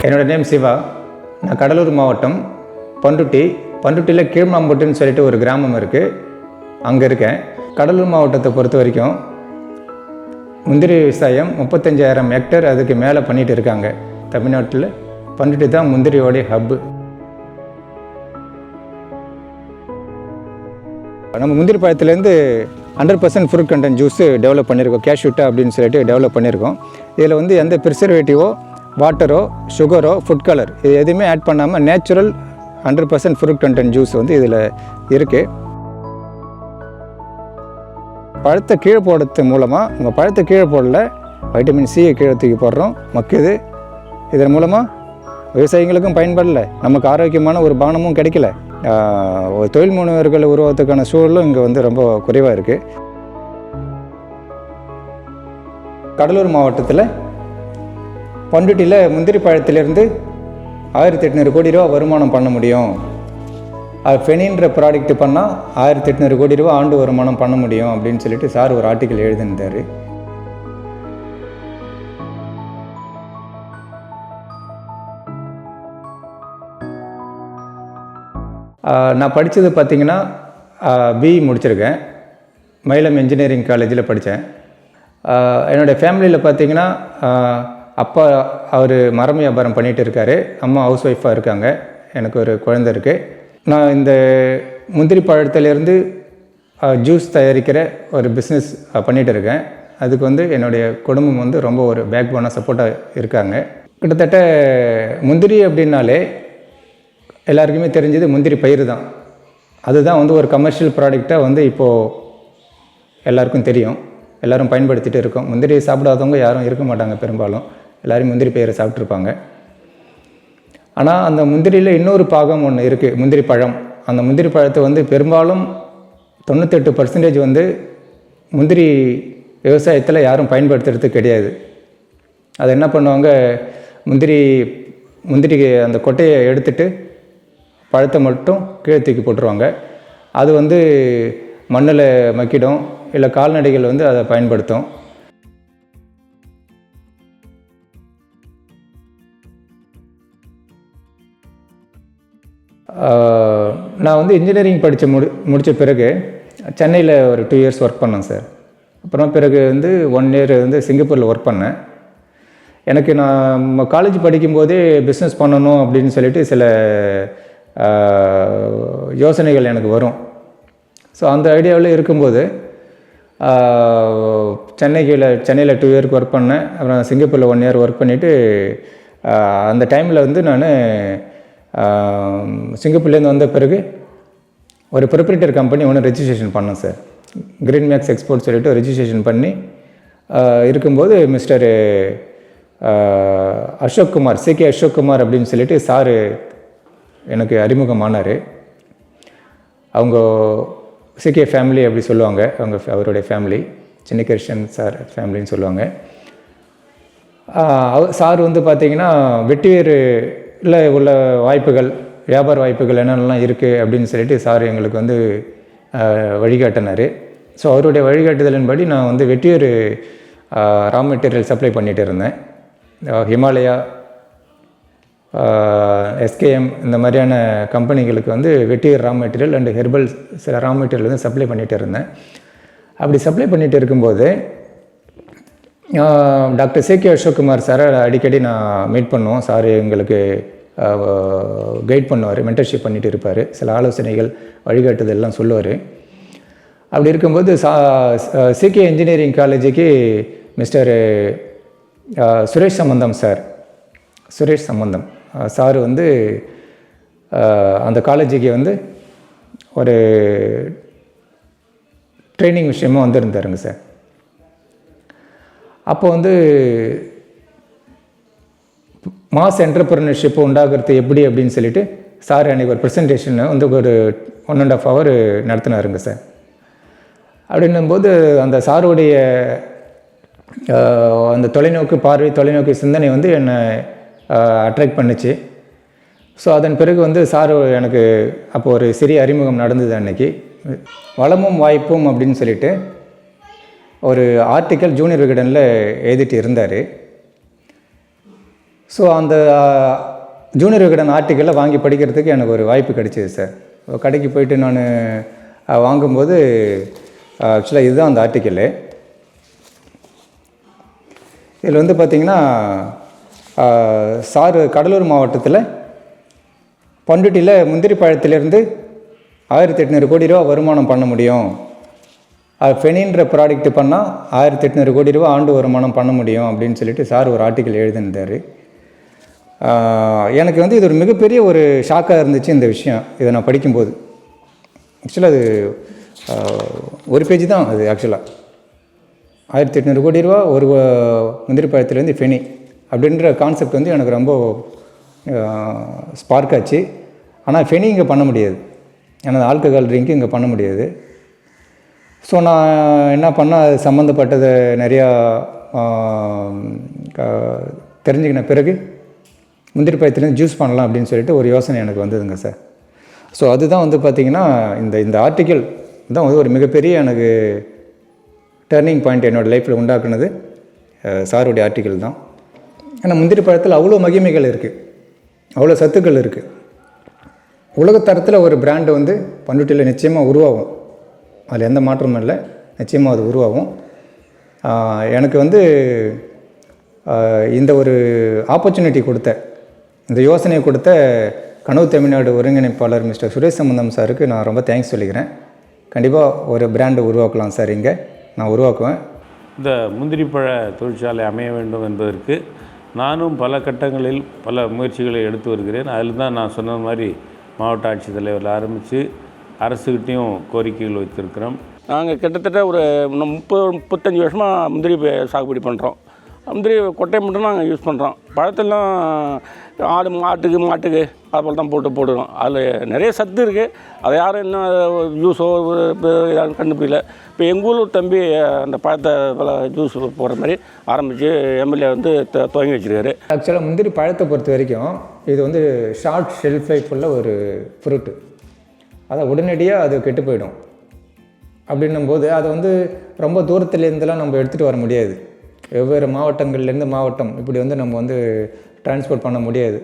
என்னோடய நேம் சிவா. நான் கடலூர் மாவட்டம் பண்ருட்டியில் கீழ்மாம்பட்டுன்னு சொல்லிட்டு ஒரு கிராமம் இருக்குது, அங்கே இருக்கேன். கடலூர் மாவட்டத்தை பொறுத்த வரைக்கும் முந்திரி விவசாயம் 35,000 ஹெக்டேர் அதுக்கு மேலே பண்ணிகிட்டு இருக்காங்க. தமிழ்நாட்டில் பண்ருட்டி தான் முந்திரியோடைய ஹப்பு. நம்ம முந்திரி பழத்துலேருந்து 100% ஃப்ரூட் கண்டென்ட் ஜூஸு டெவலப் பண்ணியிருக்கோம். கேஷ்யூட்டா அப்படின்னு சொல்லிட்டு டெவலப் பண்ணியிருக்கோம். இதில் வந்து எந்த ப்ரிசர்வேட்டிவோ, வாட்டரோ, சுகரோ, ஃபுட் கலர் இது எதுவுமே ஆட் பண்ணாமல் நேச்சுரல் 100% ஃப்ரூட் கண்டென்ட் ஜூஸ் வந்து இதில் இருக்குது. பழத்தை கீழே போடுறது மூலமாக, உங்கள் பழத்தை கீழே போடல, வைட்டமின் சியை கீழே தூக்கி போடுறோம், மக்குது. இதன் மூலமாக விவசாயிகளுக்கும் பயன்படல, நமக்கு ஆரோக்கியமான ஒரு பானமும் கிடைக்கல. ஒரு தொழில் முனைவர்கள் உருவாகிறதுக்கான சூழலும் இங்கே வந்து ரொம்ப குறைவாக இருக்குது. கடலூர் மாவட்டத்தில் பண்ருட்டியில் முந்திரி பழத்திலிருந்து 1800 கோடி ரூபா வருமானம் பண்ண முடியும். அது ஃபெனின்ற ப்ராடக்ட் பண்ணால் 1800 கோடி ரூபா ஆண்டு வருமானம் பண்ண முடியும் அப்படின்னு சொல்லிட்டு சார் ஒரு ஆர்டிக்கல் எழுதியிருந்தார். நான் படித்தது பார்த்திங்கன்னா பிஇ முடிச்சிருக்கேன். மயிலம் இன்ஜினியரிங் காலேஜில் படித்தேன். என்னுடைய ஃபேமிலியில் பார்த்திங்கன்னா அப்பா அவர் மரம் வியாபாரம் பண்ணிகிட்டு இருக்கார், அம்மா ஹவுஸ் ஒய்ஃபாக இருக்காங்க, எனக்கு ஒரு குழந்தை இருக்குது. நான் இந்த முந்திரி பழத்திலேருந்து ஜூஸ் தயாரிக்கிற ஒரு பிஸ்னஸ் பண்ணிகிட்டு இருக்கேன். அதுக்கு வந்து என்னுடைய குடும்பம் வந்து ரொம்ப ஒரு பேக் போனாக சப்போர்ட்டாக இருக்காங்க. கிட்டத்தட்ட முந்திரி அப்படின்னாலே எல்லாருக்குமே தெரிஞ்சது முந்திரி பயிர் தான். அதுதான் வந்து ஒரு கமர்ஷியல் ப்ராடக்டாக வந்து இப்போது எல்லாருக்கும் தெரியும், எல்லோரும் பயன்படுத்திகிட்டு இருக்கோம். முந்திரி சாப்பிடாதவங்க யாரும் இருக்க மாட்டாங்க, பெரும்பாலும் எல்லோரும் முந்திரி பயிரை சாப்பிட்ருப்பாங்க. ஆனால் அந்த முந்திரியில் இன்னொரு பாகம் ஒன்று இருக்குது, முந்திரி பழம். அந்த முந்திரி பழத்தை வந்து பெரும்பாலும் 98% வந்து முந்திரி விவசாயத்தில் யாரும் பயன்படுத்துறது கிடையாது. அதை என்ன பண்ணுவாங்க, முந்திரிக்கு அந்த கொட்டையை எடுத்துட்டு பழத்தை மட்டும் கீழே தூக்கி போட்டுருவாங்க. அது வந்து மண்ணில் மக்கிடும், இல்லை கால்நடைகள் வந்து அதை பயன்படுத்தும். நான் வந்து இன்ஜினியரிங் முடித்த பிறகு சென்னையில் ஒரு 2 இயர்ஸ் ஒர்க் பண்ணேன் சார். அப்புறம் பிறகு வந்து 1 இயர் வந்து சிங்கப்பூரில் ஒர்க் பண்ணேன். எனக்கு நான் காலேஜ் படிக்கும்போதே பிஸ்னஸ் பண்ணணும் அப்படின்னு சொல்லிட்டு சில யோசனைகள் எனக்கு வரும். ஸோ அந்த ஐடியாவில் இருக்கும்போது சென்னையில் 2 இயருக்கு ஒர்க் பண்ணேன். அப்புறம் சிங்கப்பூரில் 1 இயர் ஒர்க் பண்ணிவிட்டு அந்த டைமில் வந்து நான் சிங்கப்பூர்லேருந்து வந்த பிறகு ஒரு ப்ரொப்ரைட்டர் கம்பெனி ஒன்று ரெஜிஸ்ட்ரேஷன் பண்ணேன் சார். கிரீன் மேக்ஸ் எக்ஸ்போர்ட் சொல்லிட்டு ரெஜிஸ்ட்ரேஷன் பண்ணி இருக்கும்போது மிஸ்டர் அசோக் குமார், சிகே அசோக் குமார் அப்படின்னு சொல்லிட்டு சார் எனக்கு அறிமுகமானார். அவங்க சிகே ஃபேமிலி அப்படி சொல்லுவாங்க, அவருடைய ஃபேமிலி சின்னகிருஷ்ணன் சார் ஃபேமிலின்னு சொல்லுவாங்க. சார் வந்து பார்த்திங்கன்னா வெட்டிவேரில் உள்ள வாய்ப்புகள், வியாபார வாய்ப்புகள் என்னென்னலாம் இருக்குது அப்படின்னு சொல்லிட்டு சார் எங்களுக்கு வந்து வழிகாட்டினார். ஸோ அவருடைய வழிகாட்டுதலின்படி நான் வந்து வெட்டிவேர் ரா மெட்டீரியல் சப்ளை பண்ணிகிட்டு இருந்தேன். ஹிமாலயா, எஸ்கேஎம் இந்த மாதிரியான கம்பெனிகளுக்கு வந்து வெட்டிவேர் ரா மெட்டீரியல் அண்டு ஹெர்பல் சில ரா மெட்டீரியல் வந்து சப்ளை பண்ணிகிட்டு இருந்தேன். அப்படி சப்ளை பண்ணிகிட்டு இருக்கும்போது டாக்டர் சிகே அசோக்குமார் சாரை அடிக்கடி நான் மீட் பண்ணுவோம். சார் எங்களுக்கு கைட் பண்ணுவார், மென்டர்ஷிப் பண்ணிகிட்டு இருப்பார், சில ஆலோசனைகள் வழிகாட்டுதெல்லாம் சொல்லுவார். அப்படி இருக்கும்போது சிகே இன்ஜினியரிங் காலேஜுக்கு மிஸ்டர் சுரேஷ் சம்பந்தம் சார் வந்து அந்த காலேஜுக்கு வந்து ஒரு ட்ரைனிங் விஷயமாக வந்திருந்தாருங்க சார். அப்போ வந்து மாஸ் என்டர்பிரினர்ஷிப் உண்டாகிறது எப்படி அப்படின்னு சொல்லிட்டு சார் அன்றைக்கி ஒரு ப்ரெசன்டேஷனை வந்து ஒரு 1.5 hour நடத்தினாருங்க சார். அப்படின்னும்போது அந்த சாருடைய அந்த தொலைநோக்கு சிந்தனை வந்து என்னை அட்ராக்ட் பண்ணிச்சு. ஸோ அதன் பிறகு வந்து சார் எனக்கு அப்போ ஒரு சிறிய அறிமுகம் நடந்தது. அன்றைக்கி வளமும் வாய்ப்பும் அப்படின்னு சொல்லிட்டு ஒரு ஆர்டிக்கல் ஜூனியர் விகடனில் எழுதிட்டு இருந்தார். ஸோ அந்த ஜூனியர் விகடன் ஆர்டிக்கலை வாங்கி படிக்கிறதுக்கு எனக்கு ஒரு வாய்ப்பு கிடைச்சிது சார். கடைக்கு போயிட்டு நான் வாங்கும்போது ஆக்சுவலாக இதுதான் அந்த ஆர்டிக்கலு. இதில் வந்து பார்த்திங்கன்னா சார் கடலூர் மாவட்டத்தில் பண்ருட்டியில் முந்திரி பழத்திலேருந்து 1800 கோடி ரூபா வருமானம் பண்ண முடியும், ஃபெனின்ற ப்ராடக்ட் பண்ணால் 1800 கோடி ரூபா ஆண்டு வருமானம் பண்ண முடியும் அப்படின்னு சொல்லிட்டு சார் ஒரு ஆர்டிக்கல் எழுதியிருந்தார். எனக்கு வந்து இது ஒரு மிகப்பெரிய ஒரு ஷாக்காக இருந்துச்சு இந்த விஷயம். இதை நான் படிக்கும்போது ஆக்சுவலாக அது ஒரு பேஜ் தான் அது. ஆக்சுவலாக 1800 கோடி ரூபா ஒரு முந்திரி பழத்துலேருந்து ஃபெனி அப்படின்ற கான்செப்ட் வந்து எனக்கு ரொம்ப ஸ்பார்க் ஆச்சு. ஆனால் ஃபெனி இங்கே பண்ண முடியாது, ஏன்னா ஆல்கஹால் ட்ரிங்க்கு இங்கே பண்ண முடியாது. ஸோ நான் என்ன பண்ணால் அது சம்மந்தப்பட்டதை நிறையா தெரிஞ்சுக்கின பிறகு முந்திரி பழத்துலேருந்து ஜூஸ் பண்ணலாம் அப்படின்னு சொல்லிட்டு ஒரு யோசனை எனக்கு வந்ததுங்க சார். ஸோ அதுதான் வந்து பார்த்திங்கன்னா இந்த ஆர்டிக்கல் தான் வந்து ஒரு மிகப்பெரிய எனக்கு டர்னிங் பாயிண்ட் என்னோடய லைஃப்பில் உண்டாக்குனது சாருடைய ஆர்டிக்கல் தான். ஏன்னா முந்திரி பழத்தில் அவ்வளோ மகிமைகள் இருக்குது, அவ்வளோ சத்துக்கள் இருக்குது. உலகத்தரத்தில் ஒரு பிராண்டு வந்து பண்ருட்டியில் நிச்சயமாக உருவாகும், அதில் எந்த மாற்றமும் இல்லை, நிச்சயமாக அது உருவாகும். எனக்கு வந்து இந்த ஒரு ஆப்பர்ச்சுனிட்டி கொடுத்த, இந்த யோசனையை கொடுத்த கனவு தமிழ்நாடு ஒருங்கிணைப்பாளர் மிஸ்டர் சுரேஷ் சம்பந்தம் சாருக்கு நான் ரொம்ப தேங்க்ஸ் சொல்லிக்கிறேன். கண்டிப்பாக ஒரு பிராண்டை உருவாக்கலாம் சார், இங்கே நான் உருவாக்குவேன். இந்த முந்திரி பழ தொழிற்சாலை அமைய வேண்டும் என்பதற்கு நானும் பல கட்டங்களில் பல முயற்சிகளை எடுத்து வருகிறேன். அதில் தான் நான் சொன்ன மாதிரி மாவட்ட ஆட்சித்தலைவரில் ஆரம்பித்து அரசுக்கிட்டையும் கோரிக்கைகள் வைத்திருக்கிறோம். நாங்கள் கிட்டத்தட்ட ஒரு 30-35 வருஷமாக முந்திரி சாகுபடி பண்ணுறோம். முந்திரி கொட்டையை மட்டும் நாங்கள் யூஸ் பண்ணுறோம். பழத்தெல்லாம் மாட்டுக்கு அதுபோல் தான் போடுறோம். அதில் நிறைய சத்து இருக்குது. அதை யாரும் இன்னும் ஜூஸோ யாரும் கண்டுபிடிக்கல. இப்போ எங்கள் ஊரில் தம்பி அந்த பழத்தை ஜூஸ் போடுற மாதிரி ஆரம்பித்து எம்எல்ஏ வந்து துவங்கி வச்சுருக்காரு. ஆக்சுவலாக முந்திரி பழத்தை பொறுத்த வரைக்கும் இது வந்து ஷார்ட் ஷெல்ஃப் லைஃப் உள்ள ஒரு ஃப்ரூட்டு. அதை உடனடியாக அது கெட்டு போயிடும். அப்படின்னும்போது அதை வந்து ரொம்ப தூரத்துலேருந்துலாம் நம்ம எடுத்துகிட்டு வர முடியாது. வெவ்வேறு மாவட்டங்கள்லேருந்து மாவட்டம் இப்படி வந்து நம்ம வந்து டிரான்ஸ்போர்ட் பண்ண முடியாது.